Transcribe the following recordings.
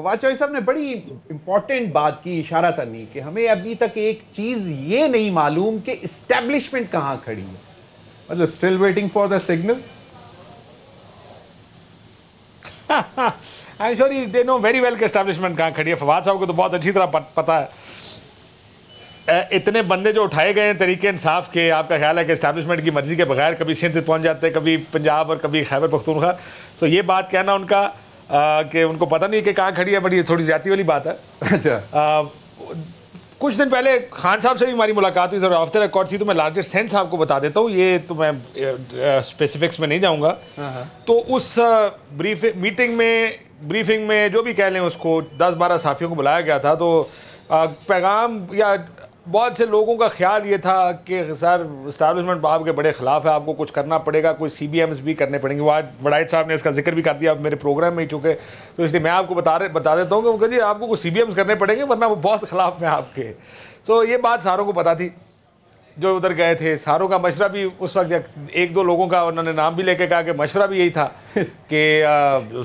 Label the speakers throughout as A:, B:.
A: فواد چوہدری صاحب نے بڑی امپورٹنٹ بات کی، اشارہ تنی کہ ہمیں ابھی تک ایک چیز یہ نہیں معلوم کہ اسٹیبلشمنٹ کہاں کھڑی ہے. مطلب still waiting for the signal.
B: I'm sure they know very well کہ اسٹیبلشمنٹ کہاں کھڑی ہے. فواد صاحب کو تو بہت اچھی طرح پتا ہے. اتنے بندے جو اٹھائے گئے ہیں تحریک انصاف کے، آپ کا خیال ہے کہ اسٹیبلشمنٹ کی مرضی کے بغیر کبھی سندھ پہنچ جاتے، کبھی پنجاب اور کبھی خیبر پختونخوا. سو یہ بات کہنا ان کا کہ ان کو پتہ نہیں کہ کہاں کھڑی ہے، بڑی تھوڑی زیادتی والی بات ہے.
A: اچھا،
B: کچھ دن پہلے خان صاحب سے بھی ہماری ملاقات ہوئی، آف دا ریکارڈ تھی، تو میں لارجر سینس آپ کو بتا دیتا ہوں، یہ تو میں اسپیسیفکس میں نہیں جاؤں گا. تو اس بریفنگ میں جو بھی کہہ لیں، اس کو 10-12 صحافیوں کو بلایا گیا تھا. تو پیغام یا بہت سے لوگوں کا خیال یہ تھا کہ سر اسٹیبلشمنٹ آپ کے بڑے خلاف ہے، آپ کو کچھ کرنا پڑے گا، کوئی سی بی ایمز بھی کرنے پڑیں گے. وہ آج وڈائچ صاحب نے اس کا ذکر بھی کر دیا میرے پروگرام میں ہی چونکہ، تو اس لیے میں آپ کو بتا دیتا ہوں کہ جی آپ کو کچھ سی بی ایمز کرنے پڑیں گے ورنہ وہ بہت خلاف میں آپ کے. سو یہ بات ساروں کو پتا تھی جو ادھر گئے تھے. ساروں کا مشورہ بھی اس وقت 1-2 لوگوں کا انہوں نے نام بھی لے کے کہا کہ مشورہ بھی یہی تھا کہ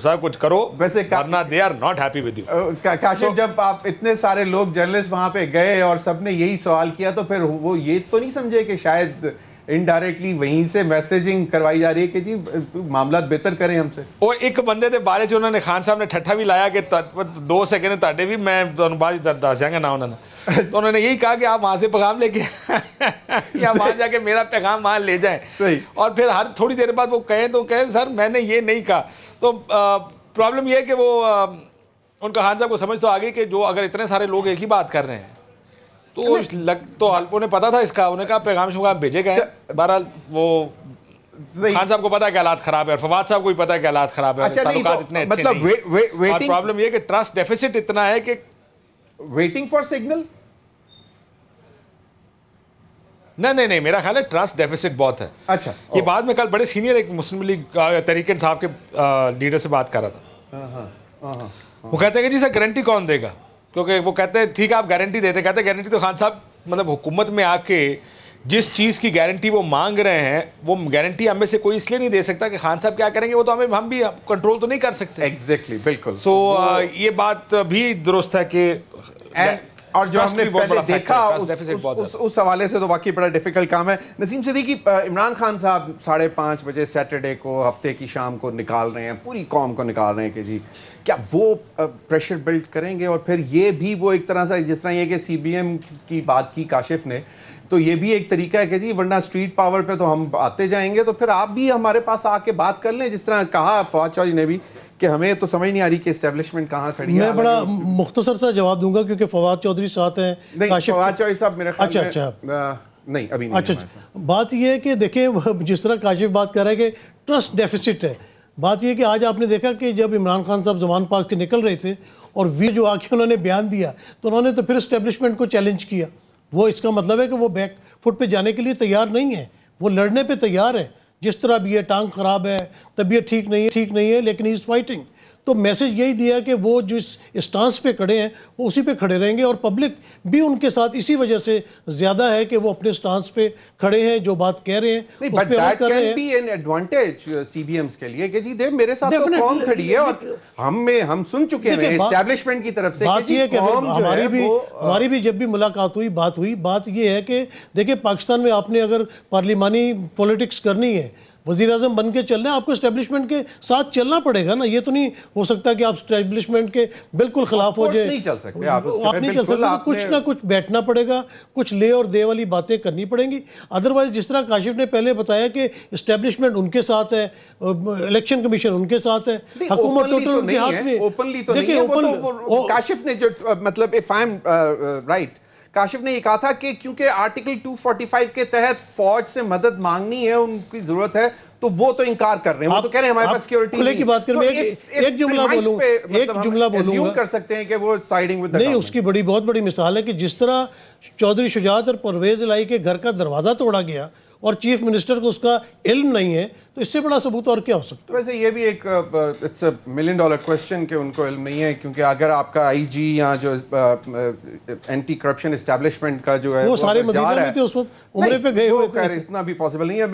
B: سر کچھ کرو ورنہ they are not happy with you.
A: Kashif جب آپ اتنے سارے لوگ جرنلسٹ وہاں پہ گئے اور سب نے یہی سوال کیا، تو پھر وہ یہ تو نہیں سمجھے کہ شاید انڈائریکٹلی وہیں سے میسیجنگ کروائی جا رہی ہے کہ جی معاملات بہتر کریں ہم سے؟
B: وہ ایک بندے دے بارے چ انہوں نے خان صاحب نے ٹھٹھا بھی لایا کہ 2 سیکنڈ تاڈے بھی میں بعد دس جائیں گا نا انہوں نے. تو انہوں نے یہی کہا کہ آپ وہاں سے پیغام لے کے یا وہاں جا کے میرا پیغام وہاں لے جائیں. اور پھر ہر تھوڑی دیر بعد وہ کہیں سر میں نے یہ نہیں کہا. تو پرابلم یہ ہے کہ وہ ان کا خان صاحب کو سمجھ تو آ گئی کہ جو اگر اتنے سارے لوگ ایک ہی بات کر رہے ہیں تو انہیں پتا تھا اس کا. انہوں نے کہا پیغام شغام بھیجے گئے. بہرحال وہ خان صاحب کو پتا ہے کہ حالات خراب ہے اور فواد صاحب کو بھی پتا ہے کہ حالات خراب ہے. تعلقات اتنے اچھے نہیں. اور پرابلم یہ کہ ٹرسٹ ڈیفیسٹ اتنا ہے کہ
A: ویٹنگ فار سگنل.
B: نہیں میرا خیال ہے ٹرسٹ ڈیفیسٹ بہت ہے.
A: اچھا،
B: یہ بعد میں کل بڑے سینئر ایک مسلم لیگ تحریک انصاف کے لیڈر سے بات کر رہا تھا. وہ کہتے ہیں کہ جی سر گارنٹی کون دے گا، کیونکہ وہ کہتے ہیں ٹھیک ہے آپ گارنٹی دیتے. کہتے ہیں گارنٹی تو خان صاحب مطلب حکومت میں آ کے جس چیز کی گارنٹی وہ مانگ رہے ہیں وہ گارنٹی ہم میں سے کوئی اس لیے نہیں دے سکتا کہ خان صاحب کیا کریں گے وہ تو ہم بھی کنٹرول تو نہیں کر سکتے.
A: ایگزیکٹلی، بالکل.
B: سو یہ بات بھی درست ہے کہ
A: اور جو ہم نے پہلے دیکھا اس حوالے سے تو واقعی بڑا ڈیفیکلٹ کام ہے. نسیم صدیقی، عمران خان صاحب 5:30 بجے سیٹرڈے کو ہفتے کی شام کو نکال رہے ہیں، پوری قوم کو نکال رہے ہیں کہ جی کیا وہ پریشر بلڈ کریں گے؟ اور پھر یہ بھی وہ ایک طرح سے جس طرح یہ کہ سی بی ایم کی بات کی کاشف نے، تو یہ بھی ایک طریقہ ہے کہ جی ورنہ اسٹریٹ پاور پہ تو ہم آتے جائیں گے، تو پھر آپ بھی ہمارے پاس آ کے بات کر لیں. جس طرح کہا فواد چوہدری نے بھی کہ ہمیں تو سمجھ نہیں آ رہی کہ اسٹیبلشمنٹ کہاں کھڑی ہے.
C: میں بڑا مختصر سا جواب دوں گا کیونکہ فواد چوہدری ساتھ ہیں.
A: فواد چوہدری صاحب میرے خیال میں نہیں ابھی نہیں.
C: اچھا، بات یہ ہے کہ دیکھیں جس طرح کاشف بات کر رہا ہے کہ ٹرسٹ ڈیفیسٹ ہے. بات یہ ہے کہ آج آپ نے دیکھا کہ جب عمران خان صاحب زمان پاک کے نکل رہے تھے اور جو آ کے انہوں نے بیان دیا تو انہوں نے تو پھر اسٹیبلشمنٹ کو چیلنج کیا. وہ اس کا مطلب ہے کہ وہ بیک فٹ پہ جانے کے لیے تیار نہیں ہے، وہ لڑنے پہ تیار ہے. جس طرح بھی یہ ٹانگ خراب ہے، طبیعت ٹھیک نہیں ہے لیکن ہی از فائٹنگ. تو میسج یہی دیا کہ وہ جو اسٹانس پہ کھڑے ہیں وہ اسی پہ کھڑے رہیں گے، اور پبلک بھی ان کے ساتھ اسی وجہ سے زیادہ ہے کہ وہ اپنے اسٹانس پہ کھڑے ہیں، جو بات کہہ رہے ہیں اس پہ عمل کر رہے ہیں.
A: That can be an advantage C B Ms کے لیے کہ جی دیکھ میرے ساتھ تو قوم کھڑی ہے اور ہم سن چکے ہیں اسٹیبلشمنٹ کی طرف سے کہ جی قوم جو ہے
C: ہماری بھی جب بھی ملاقات ہوئی بات یہ ہے کہ دیکھیں پاکستان میں آپ نے اگر پارلیمانی پولیٹکس کرنی ہے، وزیر اعظم بن کے چلنا ہے، آپ کو اسٹیبلشمنٹ کے ساتھ چلنا پڑے گا نا. یہ تو نہیں ہو سکتا کہ آپ اسٹیبلشمنٹ کے بالکل خلاف ہو جائے.
A: نہیں چل سکتے
C: آپ نہیں چل سکتے. کچھ نہ کچھ بیٹھنا پڑے گا، کچھ لے اور دے والی باتیں کرنی پڑیں گی. ادروائز جس طرح کاشف نے پہلے بتایا کہ اسٹیبلشمنٹ ان کے ساتھ ہے، الیکشن کمیشن ان کے ساتھ ہے، حکومت ٹوٹل ان کے ہاتھ میں.
A: اوپنلی تو نہیں ہے. کاشف نے جو مطلب if I'm right، کاشف نے یہ کہا تھا کہ کیونکہ آرٹیکل 245 کے تحت فوج سے مدد مانگنی ہے، ان کی ضرورت ہے، تو وہ تو انکار کر رہے ہیں. وہ تو کہہ رہے ہیں ہمارے پاس سیکیورٹی
C: کھلے کی بات کریں. ایک جملہ بولوں
A: گا، کر سکتے ہیں کہ وہ سائیڈنگ ود
C: نہیں. اس کی بہت بڑی مثال ہے کہ جس طرح چودھری شجاعت اور پرویز الہی کے گھر کا دروازہ توڑا گیا اور چیف منسٹر کو اس کا علم نہیں ہے، تو اس سے بڑا ثبوت اور کیا ہو سکتا ہے؟
A: ویسے یہ بھی ایک اٹس اے $1 million کویسچن کہ ان کو علم نہیں ہے، کیونکہ اگر آپ کا آئی جی یا جو اینٹی کرپشن اسٹیبلشمنٹ کا جو ہے
C: وہ سارے مدینہ میں تھے اس وقت، عمرے پہ گئے ہوئے تھے.
A: اتنا بھی پاسبل نہیں ہے.